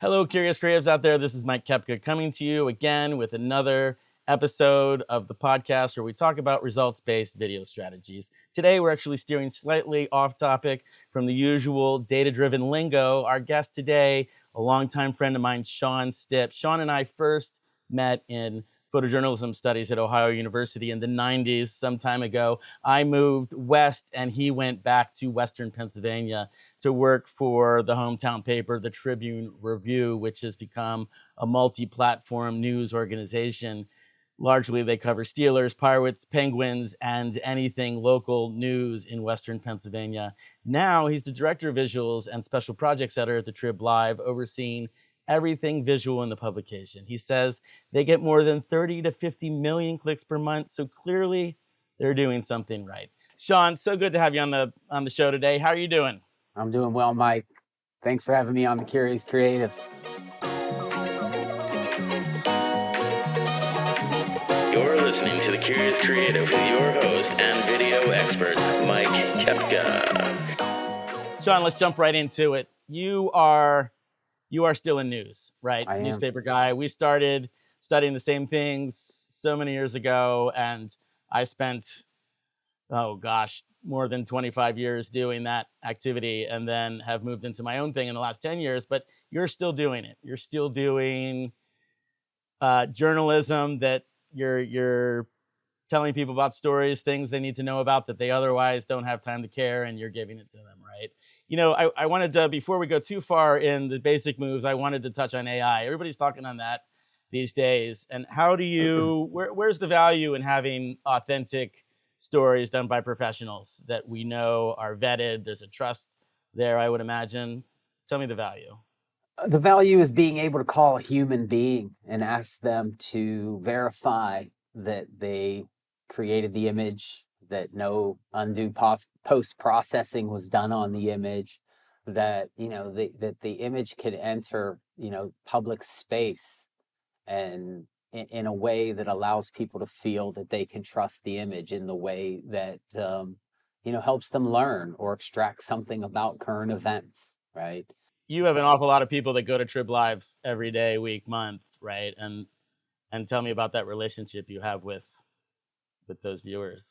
Hello, curious creatives out there. This is Mike Kepka coming to you again with another episode of the podcast where we talk about results-based video strategies. Today, we're actually steering slightly off topic from the usual data-driven lingo. Our guest today, a longtime friend of mine, Sean Stipp. Sean and I first met in photojournalism studies at Ohio University in the 90s, some time ago. I moved west and he went back to Western Pennsylvania to work for the hometown paper, the Tribune Review, which has become a multi-platform news organization. Largely, they cover Steelers, Pirates, Penguins, and anything local news in Western Pennsylvania. Now, he's the director of visuals and special projects editor at the Trib Live, overseeing everything visual in the publication. He says they get more than 30 to 50 million clicks per month, so clearly they're doing something right. Sean, so good to have you on the show today. How are you doing? I'm doing well, Mike. Thanks for having me on The Curious Creative. You're listening to The Curious Creative with your host and video expert, Mike Kepka. Sean, let's jump right into it. You are still in news, right? I am. Newspaper guy. We started studying the same things so many years ago, and I spent, more than 25 years doing that activity, and then have moved into my own thing in the last 10 years, but you're still doing it. You're still doing journalism that you're telling people about stories, things they need to know about that they otherwise don't have time to care, and you're giving it to them, right? You know, I wanted to, before we go too far in the basic moves, I wanted to touch on AI. Everybody's talking on that these days. And how do you, where's the value in having authentic stories done by professionals that we know are vetted? There's a trust there, I would imagine. Tell me the value. The value is being able to call a human being and ask them to verify that they created the image, that no undue post-processing was done on the image, that, that the image could enter, public space and in a way that allows people to feel that they can trust the image in the way that, helps them learn or extract something about current events, right? You have an awful lot of people that go to Trib Live every day, week, month, right? And tell me about that relationship you have with those viewers.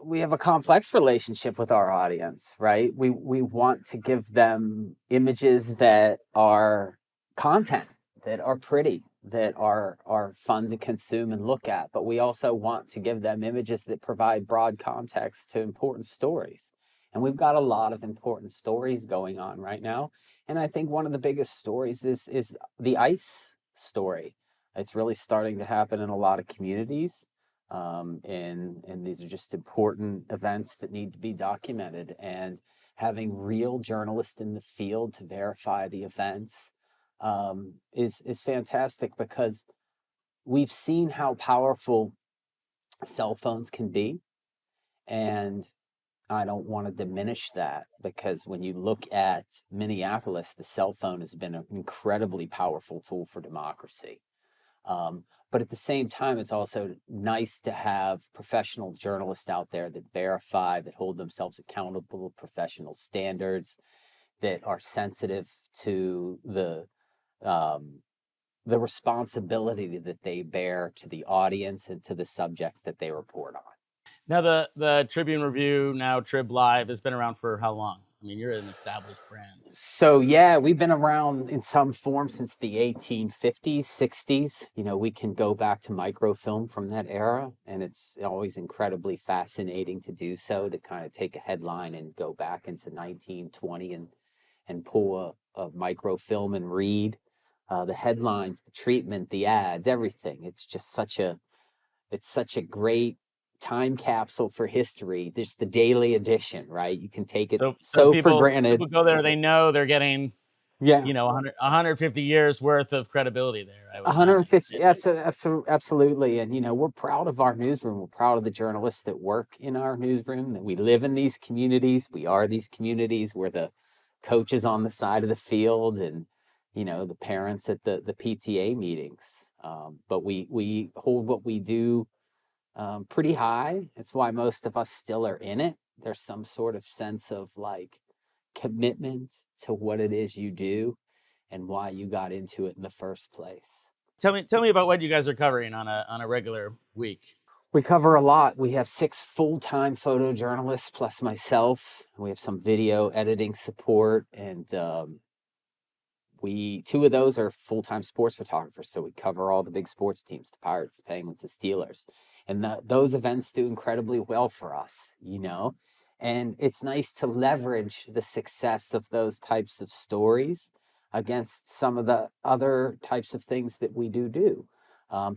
We have a complex relationship with our audience, right? We want to give them images that are content, that are pretty, that are fun to consume and look at. But we also want to give them images that provide broad context to important stories. And we've got a lot of important stories going on right now. And I think one of the biggest stories is the ICE story. It's really starting to happen in a lot of communities. And these are just important events that need to be documented, and having real journalists in the field to verify the events is fantastic, because we've seen how powerful cell phones can be. And I don't want to diminish that, because when you look at Minneapolis, the cell phone has been an incredibly powerful tool for democracy. But at the same time, it's also nice to have professional journalists out there that verify, that hold themselves accountable to professional standards, that are sensitive to the responsibility that they bear to the audience and to the subjects that they report on. Now, the Tribune Review, now Trib Live, has been around for how long? I mean, you're an established brand. So, yeah, we've been around in some form since the 1850s, 60s. We can go back to microfilm from that era, and it's always incredibly fascinating to do so, to kind of take a headline and go back into 1920 and pull a microfilm and read the headlines, the treatment, the ads, everything. It's just such a great time capsule for history. There's the daily edition, right? You can take it so people, for granted. People go there, they know they're getting, 150 years worth of credibility there. 150, absolutely. And, we're proud of our newsroom. We're proud of the journalists that work in our newsroom, that we live in these communities. We are these communities. We're the coaches on the side of the field, and, the parents at the PTA meetings. But we hold what we do pretty high. It's why most of us still are in it. There's some sort of sense of commitment to what it is you do. and why you got into it in the first place. Tell me about what you guys are covering on a regular week. We cover a lot. We have 6 full-time photojournalists plus myself. We have some video editing support, and 2 of those are full-time sports photographers. So we cover all the big sports teams, the Pirates, the Penguins, the Steelers. And those events do incredibly well for us, you know? And it's nice to leverage the success of those types of stories against some of the other types of things that we do.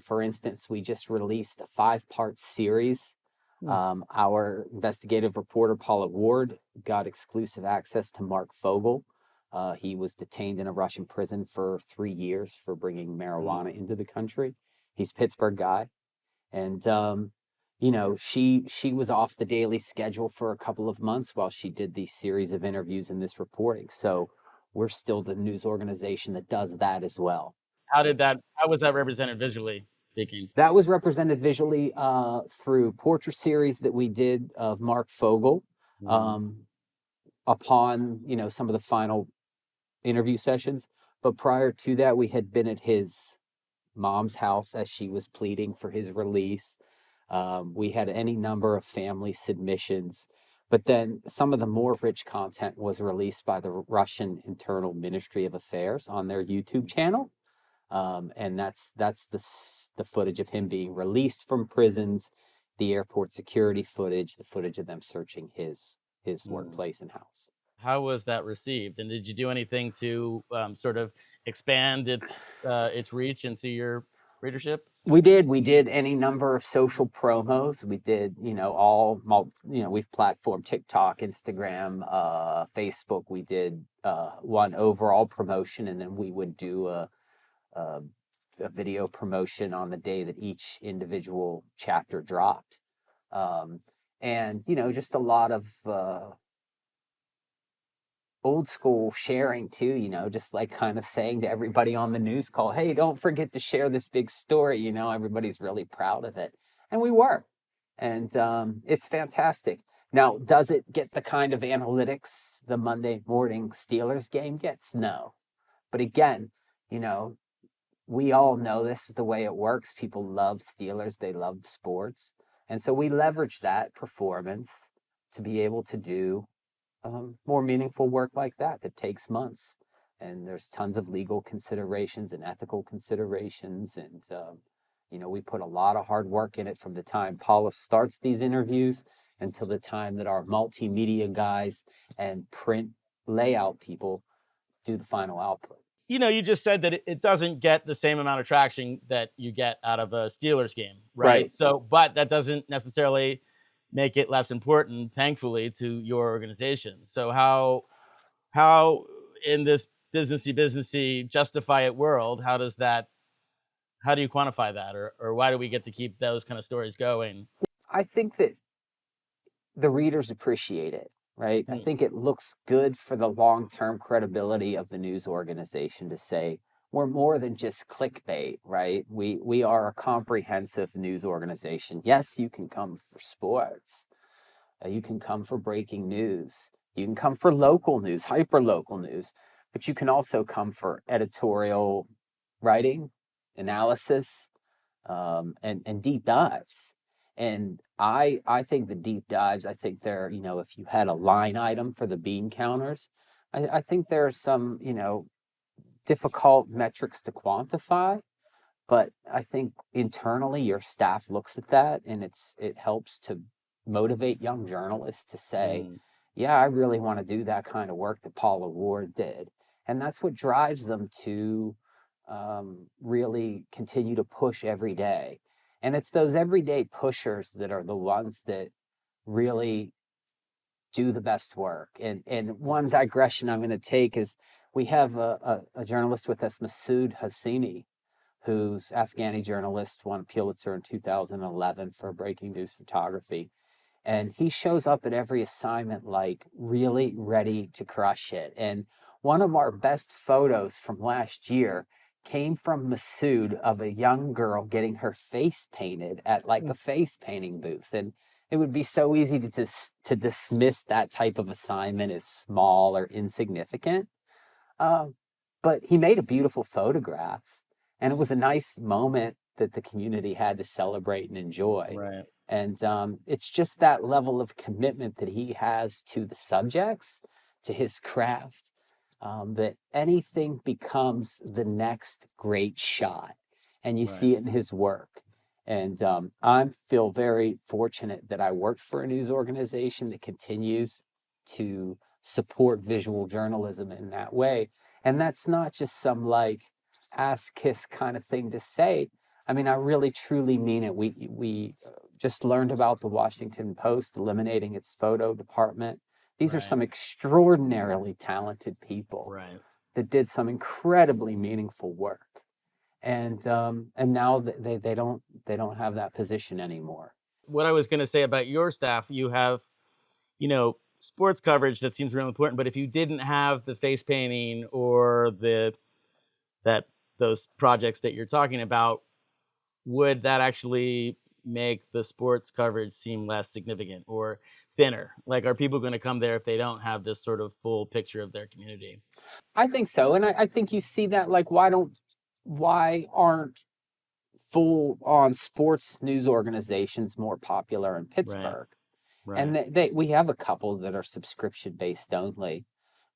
For instance, we just released a 5-part series. Our investigative reporter, Paula Ward, got exclusive access to Mark Fogel. He was detained in a Russian prison for 3 years for bringing marijuana into the country. He's a Pittsburgh guy. And, you know, she was off the daily schedule for a couple of months while she did these series of interviews and this reporting. So we're still the news organization that does that as well. How was that represented visually speaking? That was represented visually through portrait series that we did of Mark Fogel. Upon, you know, some of the final interview sessions. But prior to that, we had been at his mom's house as she was pleading for his release. We had any number of family submissions. But then some of the more rich content was released by the Russian Internal Ministry of Affairs on their YouTube channel. And that's the footage of him being released from prisons, the airport security footage, the footage of them searching his workplace and house. How was that received? And did you do anything to sort of expand its reach into your readership? We did any number of social promos. We did, you know, we've platformed TikTok, Instagram, Facebook. We did one overall promotion, and then we would do a video promotion on the day that each individual chapter dropped. And, you know, just a lot of old school sharing too, you know, just like kind of saying to everybody on the news call, hey, don't forget to share this big story. You know, everybody's really proud of it. And we were. And it's fantastic. Now, does it get the kind of analytics the Monday morning Steelers game gets? No. But again, you know, we all know this is the way it works. People love Steelers. They love sports. And so we leverage that performance to be able to do more meaningful work like that takes months. And there's tons of legal considerations and ethical considerations. And, you know, we put a lot of hard work in it from the time Paula starts these interviews until the time that our multimedia guys and print layout people do the final output. You know, you just said that it doesn't get the same amount of traction that you get out of a Steelers game, right? So, but that doesn't necessarily make it less important, thankfully, to your organization. So how in this businessy justify it world, how do you quantify that, or why do we get to keep those kind of stories going? I think that the readers appreciate it, right? I think it looks good for the long-term credibility of the news organization to say, we're more than just clickbait, right? We are a comprehensive news organization. Yes, you can come for sports. You can come for breaking news. You can come for local news, hyper-local news. But you can also come for editorial writing, analysis, and deep dives. And I think the deep dives, I think they're, you know, if you had a line item for the bean counters, I think there are some, you know, difficult metrics to quantify, but I think internally your staff looks at that and it helps to motivate young journalists to say, yeah, I really want to do that kind of work that Paula Ward did. And that's what drives them to really continue to push every day. And it's those everyday pushers that are the ones that really do the best work. And one digression I'm going to take is we have a journalist with us, Masood Hosseini, who's Afghani journalist, won a Pulitzer in 2011 for breaking news photography. And he shows up at every assignment like really ready to crush it. And one of our best photos from last year came from Masood of a young girl getting her face painted at like a face painting booth. And it would be so easy to dismiss that type of assignment as small or insignificant. But he made a beautiful photograph, and it was a nice moment that the community had to celebrate and enjoy. Right. And it's just that level of commitment that he has to the subjects, to his craft, that anything becomes the next great shot. And you see it in his work. And I feel very fortunate that I worked for a news organization that continues to support visual journalism in that way. And that's not just some like ass kiss kind of thing to say. I mean, I really truly mean it. We just learned about the Washington Post eliminating its photo department. These are some extraordinarily talented people that did some incredibly meaningful work. And now they don't have that position anymore. What I was going to say about your staff, you have, you know, sports coverage that seems really important, but if you didn't have the face painting or those projects that you're talking about, would that actually make the sports coverage seem less significant or thinner? Like, are people going to come there if they don't have this sort of full picture of their community? I think so. And I think you see that, like, why aren't full on sports news organizations more popular in Pittsburgh? Right. And we have a couple that are subscription based only,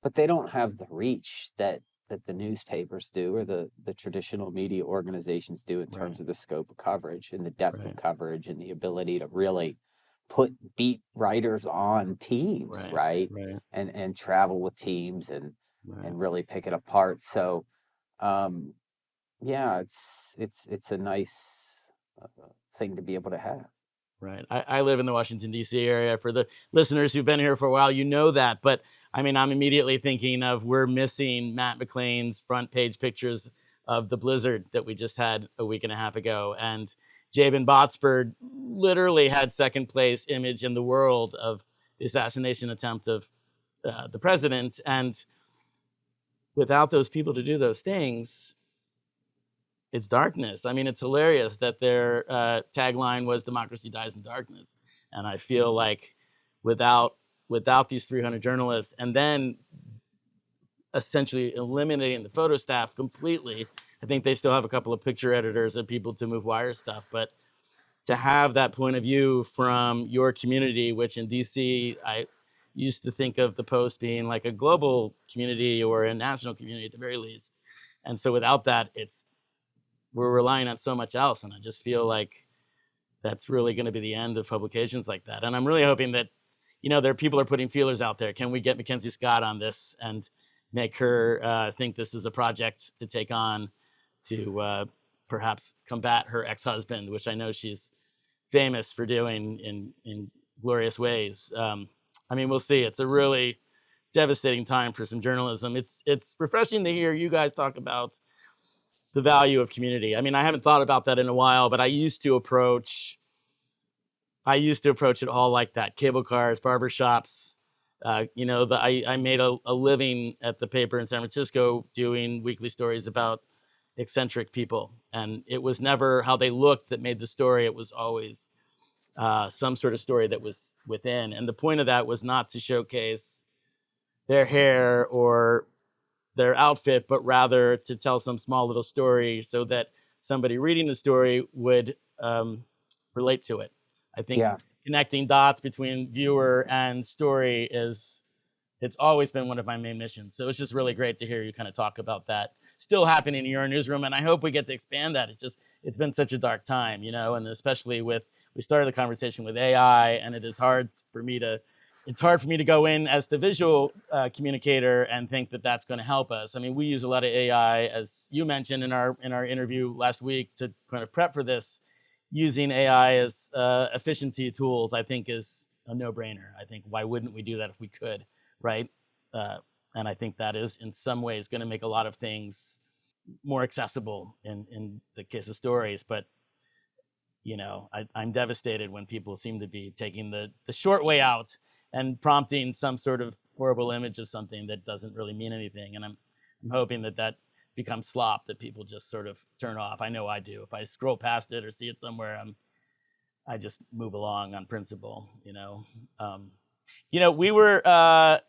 but they don't have the reach that the newspapers do or the traditional media organizations do in terms of the scope of coverage and the depth of coverage and the ability to really put beat writers on teams, right? And travel with teams and really pick it apart. So yeah, it's a nice thing to be able to have. Right. I live in the Washington, D.C. area. For the listeners who've been here for a while, you know that. But I mean, I'm immediately thinking of we're missing Matt McLean's front page pictures of the blizzard that we just had a week and a half ago. And Jabin Botsford literally had second place image in the world of the assassination attempt of the president. And without those people to do those things, it's darkness. I mean, it's hilarious that their tagline was "Democracy dies in darkness," and I feel like without these 300 journalists, and then essentially eliminating the photo staff completely, I think they still have a couple of picture editors and people to move wire stuff, but to have that point of view from your community, which in DC, I used to think of the Post being like a global community or a national community at the very least, and so without that, we're relying on so much else. And I just feel like that's really going to be the end of publications like that. And I'm really hoping that, you know, people are putting feelers out there. Can we get Mackenzie Scott on this and make her think this is a project to take on to perhaps combat her ex-husband, which I know she's famous for doing in glorious ways. I mean, we'll see. It's a really devastating time for some journalism. It's refreshing to hear you guys talk about the value of community. I mean, I haven't thought about that in a while, but I used to approach it all like that. Cable cars, barbershops. You know, I made a living at the paper in San Francisco doing weekly stories about eccentric people. And it was never how they looked that made the story. It was always some sort of story that was within. And the point of that was not to showcase their hair or their outfit, but rather to tell some small little story so that somebody reading the story would relate to it. I think connecting dots between viewer and story it's always been one of my main missions. So it's just really great to hear you kind of talk about that still happening in your newsroom. And I hope we get to expand that. It's been such a dark time, you know, and especially we started the conversation with AI, and it's hard for me to go in as the visual communicator and think that that's going to help us. I mean, we use a lot of AI, as you mentioned in our interview last week, to kind of prep for this. Using AI as efficiency tools, I think, is a no-brainer. I think, why wouldn't we do that if we could, right? And I think that is in some ways going to make a lot of things more accessible in the case of stories. But you know, I'm devastated when people seem to be taking the short way out and prompting some sort of horrible image of something that doesn't really mean anything. And I'm hoping that becomes slop that people just sort of turn off. I know I do. If I scroll past it or see it somewhere, I just move along on principle, you know. We were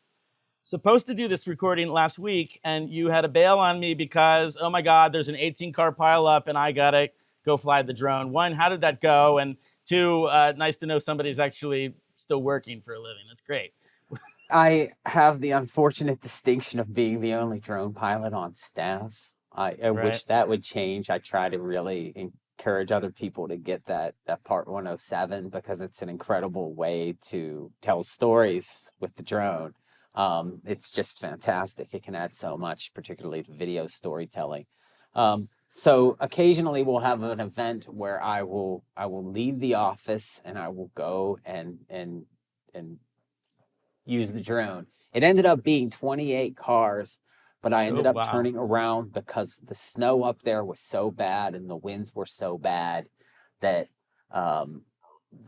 supposed to do this recording last week, and you had to bail on me because, oh my God, there's an 18-car pileup, and I gotta go fly the drone. One, how did that go? And two, nice to know somebody's actually still working for a living. That's great. I have the unfortunate distinction of being the only drone pilot on staff. I wish that would change. I try to really encourage other people to get that Part 107 because it's an incredible way to tell stories with the drone. It's just fantastic. It can add so much, particularly to video storytelling. So occasionally we'll have an event where I will leave the office and I will go and use the drone. It ended up being 28 cars, but I ended up turning around because the snow up there was so bad and the winds were so bad that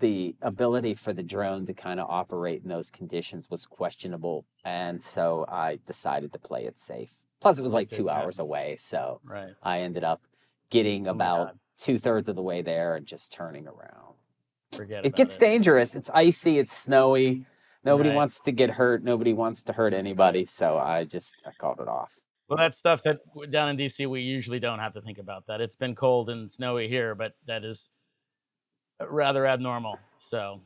the ability for the drone to kind of operate in those conditions was questionable. And so I decided to play it safe. Plus, it was like 2 hours away. So I ended up getting about 2/3 of the way there and just turning around. It gets dangerous. It's icy. It's snowy. Nobody wants to get hurt. Nobody wants to hurt anybody. So I called it off. Well, that's stuff that down in DC, we usually don't have to think about that. It's been cold and snowy here, but that is rather abnormal. So,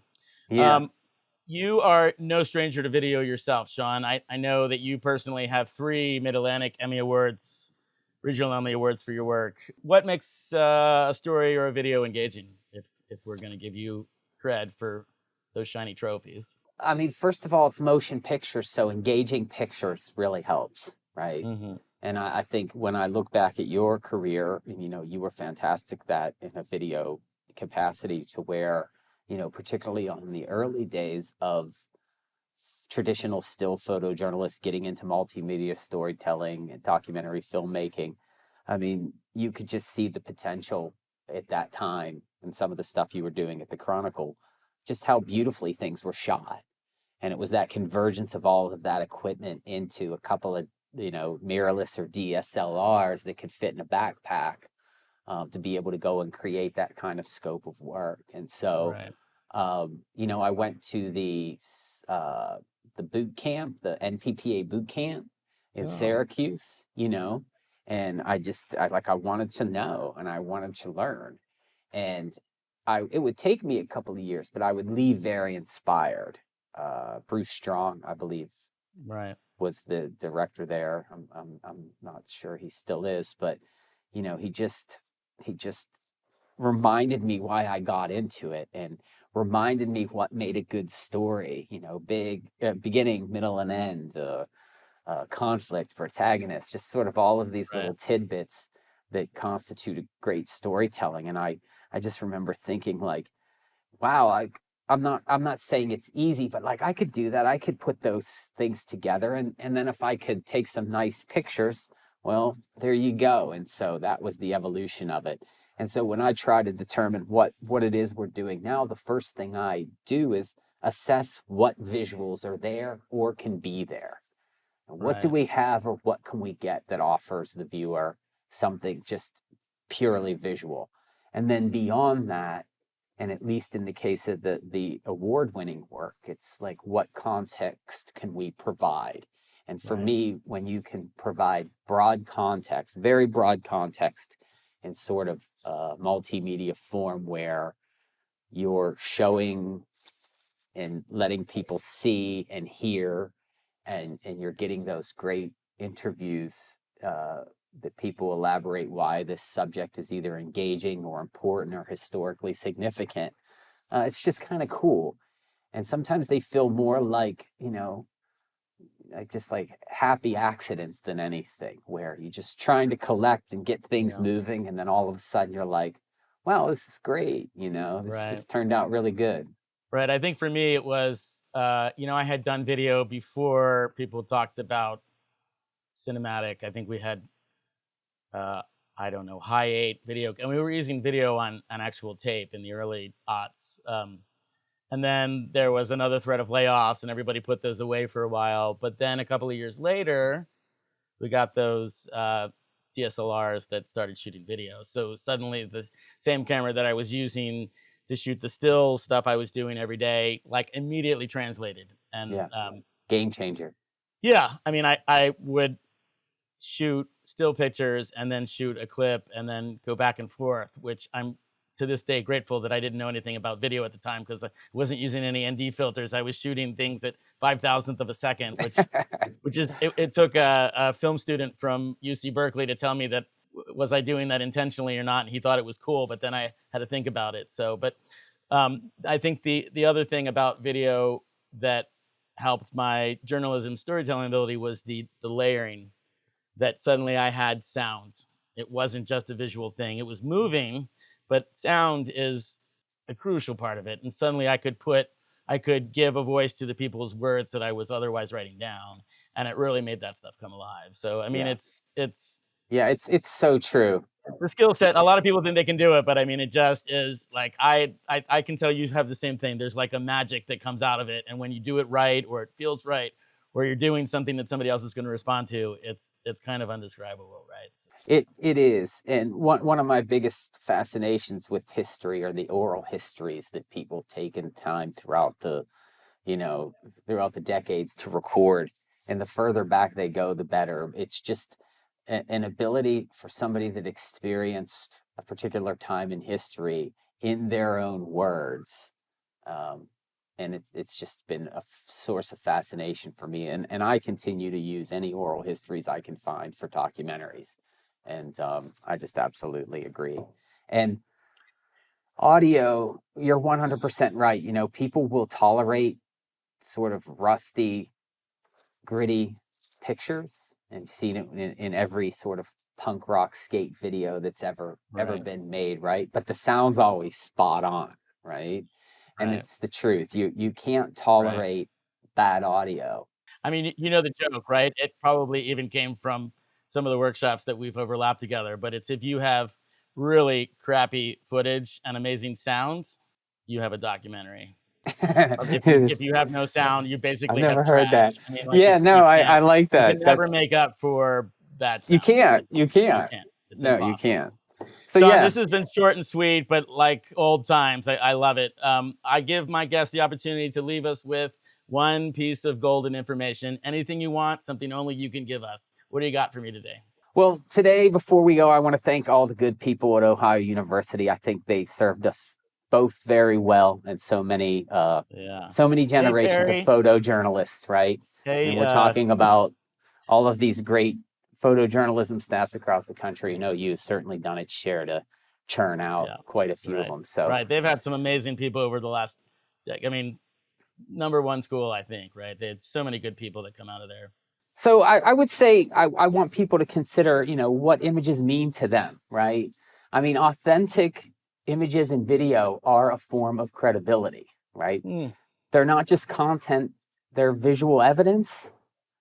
you are no stranger to video yourself, Sean. I know that you personally have 3 Mid-Atlantic Emmy Awards, regional Emmy Awards for your work. What makes a story or a video engaging, if we're going to give you cred for those shiny trophies? I mean, first of all, it's motion pictures, so engaging pictures really helps, right? Mm-hmm. And I think when I look back at your career, you know, you were fantastic that in a video capacity to where, you know, particularly on the early days of traditional still photojournalists getting into multimedia storytelling and documentary filmmaking, I mean, you could just see the potential at that time and some of the stuff you were doing at the Chronicle, just how beautifully things were shot. And it was that convergence of all of that equipment into a couple of, you know, mirrorless or DSLRs that could fit in a backpack to be able to go and create that kind of scope of work. And so, you know, I went to the boot camp, the NPPA boot camp in Syracuse, you know, and I wanted to know and I wanted to learn. And it would take me a couple of years, but I would leave very inspired. Bruce Strong, I believe, was the director there. I'm not sure he still is, but you know, he just reminded me why I got into it and reminded me what made a good story. You know, big beginning, middle, and end, conflict, protagonist, just sort of all of these little tidbits that constitute great storytelling. And I just remember thinking like, wow, I'm not saying it's easy, but like I could do that. I could put those things together. And then if I could take some nice pictures, well, there you go. And so that was the evolution of it. And so when I try to determine what it is we're doing now, the first thing I do is assess what visuals are there or can be there. And what do we have or what can we get that offers the viewer something just purely visual? And then beyond that, and at least in the case of the award-winning work, it's like, what context can we provide? And for me, when you can provide broad context, very broad context in sort of multimedia form where you're showing and letting people see and hear, and you're getting those great interviews that people elaborate why this subject is either engaging or important or historically significant. It's just kind of cool. And sometimes they feel more like, you know, just like happy accidents than anything, where you're just trying to collect and get things moving. And then all of a sudden you're like, wow, this is great. You know, this turned out really good. Right. I think for me, it was, you know, I had done video before people talked about cinematic. I think we had, I don't know, high 8 video. And we were using video on actual tape in the early aughts. And then there was another threat of layoffs and everybody put those away for a while. But then a couple of years later, we got those DSLRs that started shooting video. So suddenly the same camera that I was using to shoot the still stuff I was doing every day, like immediately translated. And game changer. Yeah, I mean, I would shoot still pictures and then shoot a clip and then go back and forth, which I'm to this day grateful that I didn't know anything about video at the time, because I wasn't using any ND filters. I was shooting things at 5,000th of a second, which is it took a film student from UC Berkeley to tell me that was I doing that intentionally or not, and he thought it was cool, but then I had to think about it. So, but I think the other thing about video that helped my journalism storytelling ability was the layering, that suddenly I had sounds. It wasn't just a visual thing. It was moving, but sound is a crucial part of it. And suddenly I could give a voice to the people's words that I was otherwise writing down. And it really made that stuff come alive. So, I mean, Yeah. it's so true. the skill set. A lot of people think they can do it, but I mean, it just is like, I can tell you have the same thing. There's like a magic that comes out of it. And when you do it right, or it feels right, or you're doing something that somebody else is going to respond to, it's kind of undescribable, right? So. It is. And one of my biggest fascinations with history are the oral histories that people have taken time throughout the decades to record. And the further back they go, the better. It's just an ability for somebody that experienced a particular time in history in their own words. And it's just been a source of fascination for me. And I continue to use any oral histories I can find for documentaries. And I just absolutely agree. And audio, you're 100% right. People will tolerate sort of rusty, gritty pictures. And you've seen it in every sort of punk rock skate video that's ever been made, right? But the sound's always spot on, right? And it's the truth. You can't tolerate bad audio. I mean, you know the joke, right? It probably even came from some of the workshops that we've overlapped together, but it's if you have really crappy footage and amazing sounds, you have a documentary. If you have no sound, you basically I've never have heard trash. that. I mean, like, I like that. You can never make up for that sound. You can't. It's no, impossible. you can't. So Sean, yeah, this has been short and sweet, but like old times. I love it. I give my guests the opportunity to leave us with one piece of golden information. Anything you want, something only you can give us. What do you got for me today? Well, today, before we go, I want to thank all the good people at Ohio University. I think they served us both very well, and so many generations of photojournalists, right? And we're talking about all of these great photojournalism staffs across the country. You've certainly done its share to churn out quite a few of them. So they've had some amazing people over the last, I mean, number one school, I think, right? They had so many good people that come out of there. So I would say I want people to consider, what images mean to them, right? I mean, authentic images and video are a form of credibility, right? They're not just content, they're visual evidence.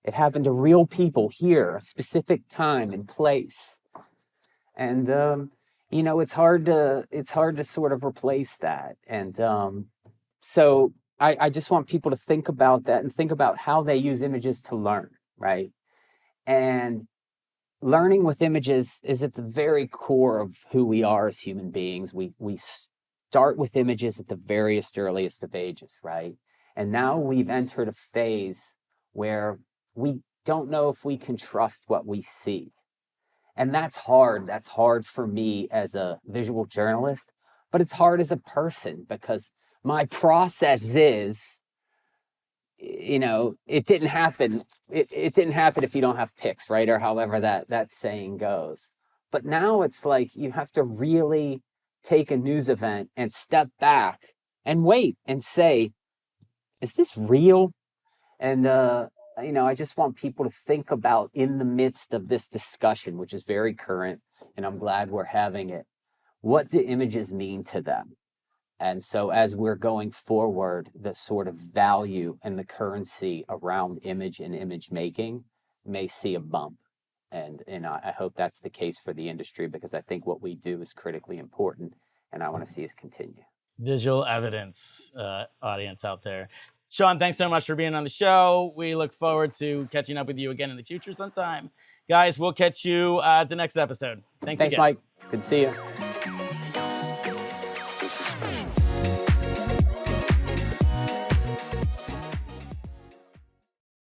It happened to real people here, a specific time and place. And, it's hard to sort of replace that. And so I just want people to think about that and think about how they use images to learn, right? And learning with images is at the very core of who we are as human beings. We start with images at the very earliest of ages, right? And now we've entered a phase where we don't know if we can trust what we see. And that's hard. That's hard for me as a visual journalist, but it's hard as a person because my process is, it didn't happen. It didn't happen if you don't have pics, right? Or however that saying goes. But now it's like you have to really take a news event and step back and wait and say, is this real? And, I just want people to think about, in the midst of this discussion, which is very current, and I'm glad we're having it, what do images mean to them? And so as we're going forward, the sort of value and the currency around image and image making may see a bump. And I hope that's the case for the industry, because I think what we do is critically important, and I want to see us continue. Visual evidence, audience out there. Sean, thanks so much for being on the show. We look forward to catching up with you again in the future sometime. Guys, we'll catch you at the next episode. Thanks again. Mike. Good to see you.